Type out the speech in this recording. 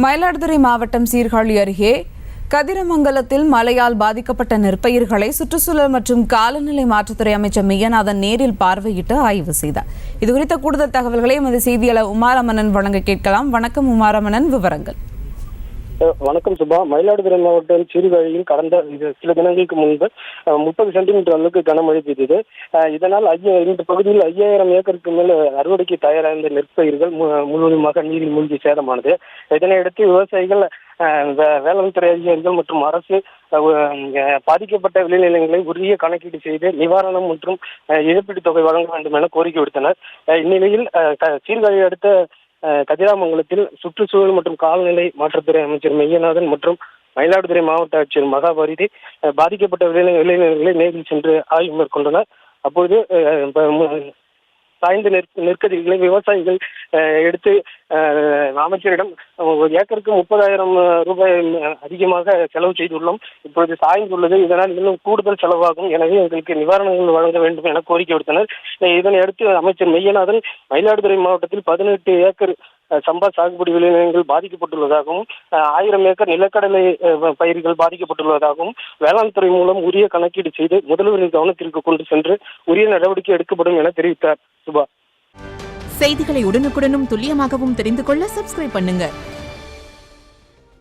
மயிலாடுதுறை மாவட்டம் சீர்காழி அருகே கதிரமங்கலத்தில் மழையால் பாதிக்கப்பட்ட நெற்பயிர்களை சுற்றுச்சூழல் மற்றும் காலநிலை மாற்றத்துறை அமைச்சர் மெய்யநாதன் நேரில் பார்வையிட்டு ஆய்வு செய்தார். இதுகுறித்த கூடுதல் தகவல்களை எமது செய்தியாளர் உமாரமணன் வழங்க கேட்கலாம். வணக்கம் உமாரமணன், விவரங்கள். வணக்கம் சுபா. மயிலாடுதுறை மாவட்டம் சீர்காழியில் கடந்த சில தினங்களுக்கு முன்பு 30 சென்டிமீட்டர் அளவுக்கு கனமழை பெய்தது. இதனால் இந்த பகுதியில் 5000 ஏக்கருக்கு மேல் அறுவடைக்கு தயாராக நெற்பயிர்கள் முழுவதுமாக நீரில் மூழ்கி சேதமானது. இதனையடுத்து விவசாயிகள் வேளாண் துறை அதிகாரிகள் மற்றும் அரசு பாதிக்கப்பட்ட விளைநிலங்களை உரிய கணக்கீடு செய்து நிவாரணம் மற்றும் இழப்பீட்டுத் தொகை வழங்க வேண்டும் என கோரிக்கை விடுத்தனர். இந்நிலையில் சீர்காழி அடுத்த கதிராமங்கலத்தில் சுற்றுச்சூழல் மற்றும் காலநிலை மாற்றத்துறை அமைச்சர் மெய்யநாதன் மற்றும் மயிலாடுதுறை மாவட்ட ஆட்சியர் மகாபாரதி பாதிக்கப்பட்ட விளைநிலங்களை நேரில் சென்று ஆய்வு மேற்கொண்டனர். அப்போது சாய்ந்த நெற்கதிர்களை விவசாயிகள் எடுத்து அமைச்சரிடம் ஏக்கருக்கு 30,000 ரூபாய் அதிகமாக செலவு செய்துள்ளோம், இப்பொழுது சாய்ந்துள்ளது, இதனால் இன்னும் கூடுதல் செலவாகும், எனவே எங்களுக்கு நிவாரணங்கள் வழங்க வேண்டும் என கோரிக்கை விடுத்தனர். இதனை அடுத்து அமைச்சர் மெய்யநாதன் மயிலாடுதுறை மாவட்டத்தில் 18 ஏக்கர் சம்பா சாகுபடி விளைநிலங்கள் பாதிக்கப்பட்டுள்ளதாகவும் 1000 ஏக்கர் நிலக்கடலை பயிர்கள் பாதிக்கப்பட்டுள்ளதாகவும் வேளாண் துறை மூலம் உரிய கணக்கீடு செய்து முதல்வரின் கவனத்திற்கு கொண்டு சென்று உரிய நடவடிக்கை எடுக்கப்படும் என தெரிவித்தார். சுபா. செய்திகளை உடனுக்குடனும் துல்லியமாகவும் தெரிந்து கொள்ள சப்ஸ்கிரைப் பண்ணுங்க.